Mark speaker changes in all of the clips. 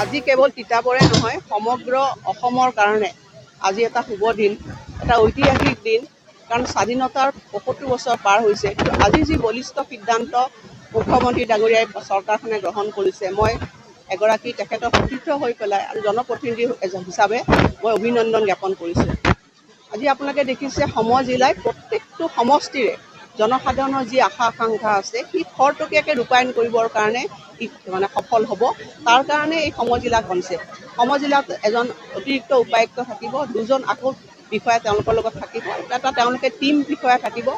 Speaker 1: আজি কেৱল তিতাবৰে নহয়, সমগ্ৰ অসমৰ কাৰণে আজি এটা শুভ দিন, এটা ঐতিহাসিক দিন। কাৰণ স্বাধীনতাৰ ৭৫ বছৰ পাৰ হৈছে, কিন্তু আজি যি বলিষ্ঠ সিদ্ধান্ত মুখ্যমন্ত্ৰী ডাঙৰীয়াই চৰকাৰখনে গ্ৰহণ কৰিছে, মই এগৰাকী তেখেতৰ সতীৰ্থ হৈ পেলাই আৰু জনপ্ৰতিনিধি হিচাপে মই অভিনন্দন জ্ঞাপন কৰিছোঁ। আজি আপোনালোকে দেখিছে জিলাৰ প্ৰত্যেকটো সমষ্টিৰে জনসাধাৰণৰ যি আশা আকাংক্ষা আছে, সি খৰতকীয়াকৈ ৰূপায়ণ কৰিবৰ কাৰণে সফল হ'ব। তাৰ কাৰণে এই জিলা বনিছে। জিলাত এজন অতিৰিক্ত উপায়ুক্ত থাকিব, দুজন আকৌ বিষয়া তেওঁলোকৰ লগত থাকিব, এটা তেওঁলোকে টিম বিষয়া থাকিব,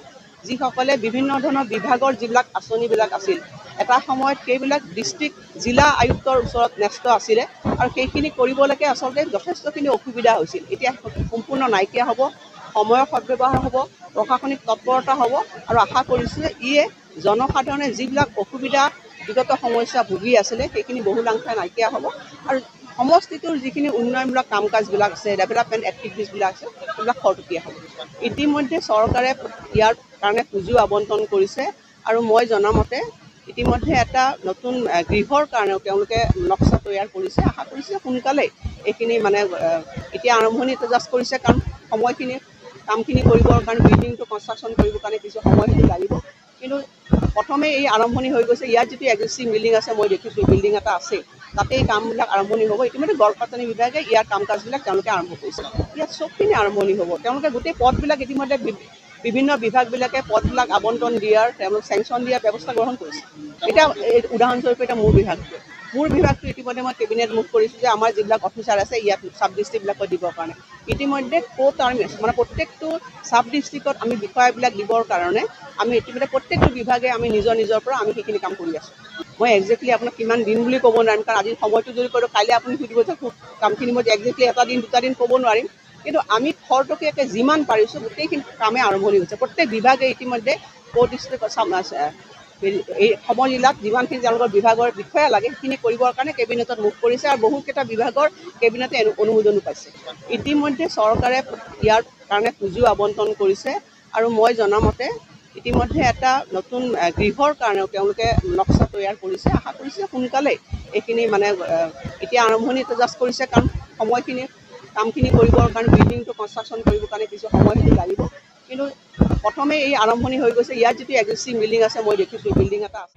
Speaker 1: যিসকলে বিভিন্ন ধৰণৰ বিভাগৰ যিবিলাক আঁচনিবিলাক আছিল, এটা সময়ত সেইবিলাক ডিষ্ট্ৰিক্ট জিলা আয়ুক্তৰ ওচৰত ন্যস্ত আছিলে আৰু সেইখিনি কৰিবলৈকে আচলতে যথেষ্টখিনি অসুবিধা হৈছিল। এতিয়া সম্পূৰ্ণ নাইকিয়া হ'ব, সময়ৰ সদ্ব্যৱহাৰ হ'ব, প্ৰশাসনিক তৎপৰতা হ'ব আৰু আশা কৰিছোঁ ইয়ে জনসাধাৰণে যিবিলাক অসুবিধা বিগত সমস্যা ভুগি আছিলে সেইখিনি বহুলাংশে নাইকিয়া হ'ব আৰু সমষ্টিটোৰ যিখিনি উন্নয়নমূলক কাম কাজবিলাক আছে, ডেভেলপমেণ্ট এক্টিভিটিছবিলাক আছে, সেইবিলাক খৰতকীয়া হ'ব। ইতিমধ্যে চৰকাৰে ইয়াৰ কাৰণে পুঁজিও আবণ্টন কৰিছে আৰু মই জনামতে ইতিমধ্যে এটা নতুন গৃহৰ কাৰণেও তেওঁলোকে নক্সা তৈয়াৰ কৰিছে। আশা কৰিছে সোনকালেই এইখিনি এতিয়া আৰম্ভণিতে জাষ্ট কৰিছে, কাৰণ সময়খিনি কামখিনি কৰিবৰ কাৰণে বিল্ডিংটো কনষ্ট্ৰাকশ্যন কৰিবৰ কাৰণে কিছু সময় লাগিব। কিন্তু প্ৰথমে এই আৰম্ভণি হৈ গৈছে। ইয়াত যিটো এক্সিষ্টিং বিল্ডিং আছে, মই দেখিছোঁ বিল্ডিং এটা আছে, তাতে এই কামবিলাক আৰম্ভণি হ'ব। ইতিমধ্যে গড়কাপ্তানি বিভাগে ইয়াৰ কাম কাজবিলাক তেওঁলোকে আৰম্ভ কৰিছে। ইয়াত চবখিনি আৰম্ভণি হ'ব। তেওঁলোকে গোটেই পথবিলাক ইতিমধ্যে বিভিন্ন বিভাগবিলাকে পথবিলাক আবণ্টন দিয়াৰ, তেওঁলোক চেংচন দিয়াৰ ব্যৱস্থা গ্ৰহণ কৰিছে। এতিয়া উদাহৰণস্বৰূপে এতিয়া মোৰ বিভাগটো ইতিমধ্যে মই কেবিনেট মুভ কৰিছোঁ যে আমাৰ যিবিলাক অফিচাৰ আছে ইয়াত চাব ডিষ্ট্ৰিক্টবিলাকত দিবৰ কাৰণে। ইতিমধ্যে প্ৰত্যেকটো চাব ডিষ্ট্ৰিক্টত আমি বিষয়াবিলাক দিবৰ কাৰণে আমি ইতিমধ্যে প্ৰত্যেকটো বিভাগে আমি নিজৰ পৰা আমি সেইখিনি কাম কৰি আছোঁ। মই একজেক্টলি আপোনাক কিমান দিন বুলি ক'ব নোৱাৰিম, কাৰণ আজি সময়টো যদি কৰোঁ কাইলৈ আপুনি সুধিব যে কামখিনি মই একজেক্টলি এটা দিন দুটা দিন ক'ব নোৱাৰিম। কিন্তু আমি খৰতকীয়াকৈ যিমান পাৰিছোঁ গোটেইখিনি কামে আৰম্ভণি হৈছে। প্ৰত্যেক বিভাগে ইতিমধ্যে এই জিলাত যিমানখিনি তেওঁলোকৰ বিভাগৰ বিষয়া লাগে সেইখিনি কৰিবৰ কাৰণে কেবিনেটত মুভ কৰিছে আৰু বহুকেইটা বিভাগৰ কেবিনেটে অনুমোদনো পাইছে। ইতিমধ্যে চৰকাৰে ইয়াৰ কাৰণে পুঁজিও আবণ্টন কৰিছে আৰু মই জনামতে ইতিমধ্যে এটা নতুন গৃহৰ কাৰণেও তেওঁলোকে নক্সা তৈয়াৰ কৰিছে। আশা কৰিছে সোনকালেই এইখিনি এতিয়া আৰম্ভণিতে জাষ্ট কৰিছে, কাৰণ সময়খিনি কামখিনি কৰিবৰ কাৰণে বিল্ডিংটো কনষ্ট্ৰাকশ্যন কৰিবৰ কাৰণে কিছু সময় লাগিব। কিন্তু প্ৰথমে এই আৰম্ভণি হৈ গৈছে। ইয়াত যিটো এক্সিষ্টিং বিল্ডিং আছে, মই দেখিছোঁ বিল্ডিং এটা আছে।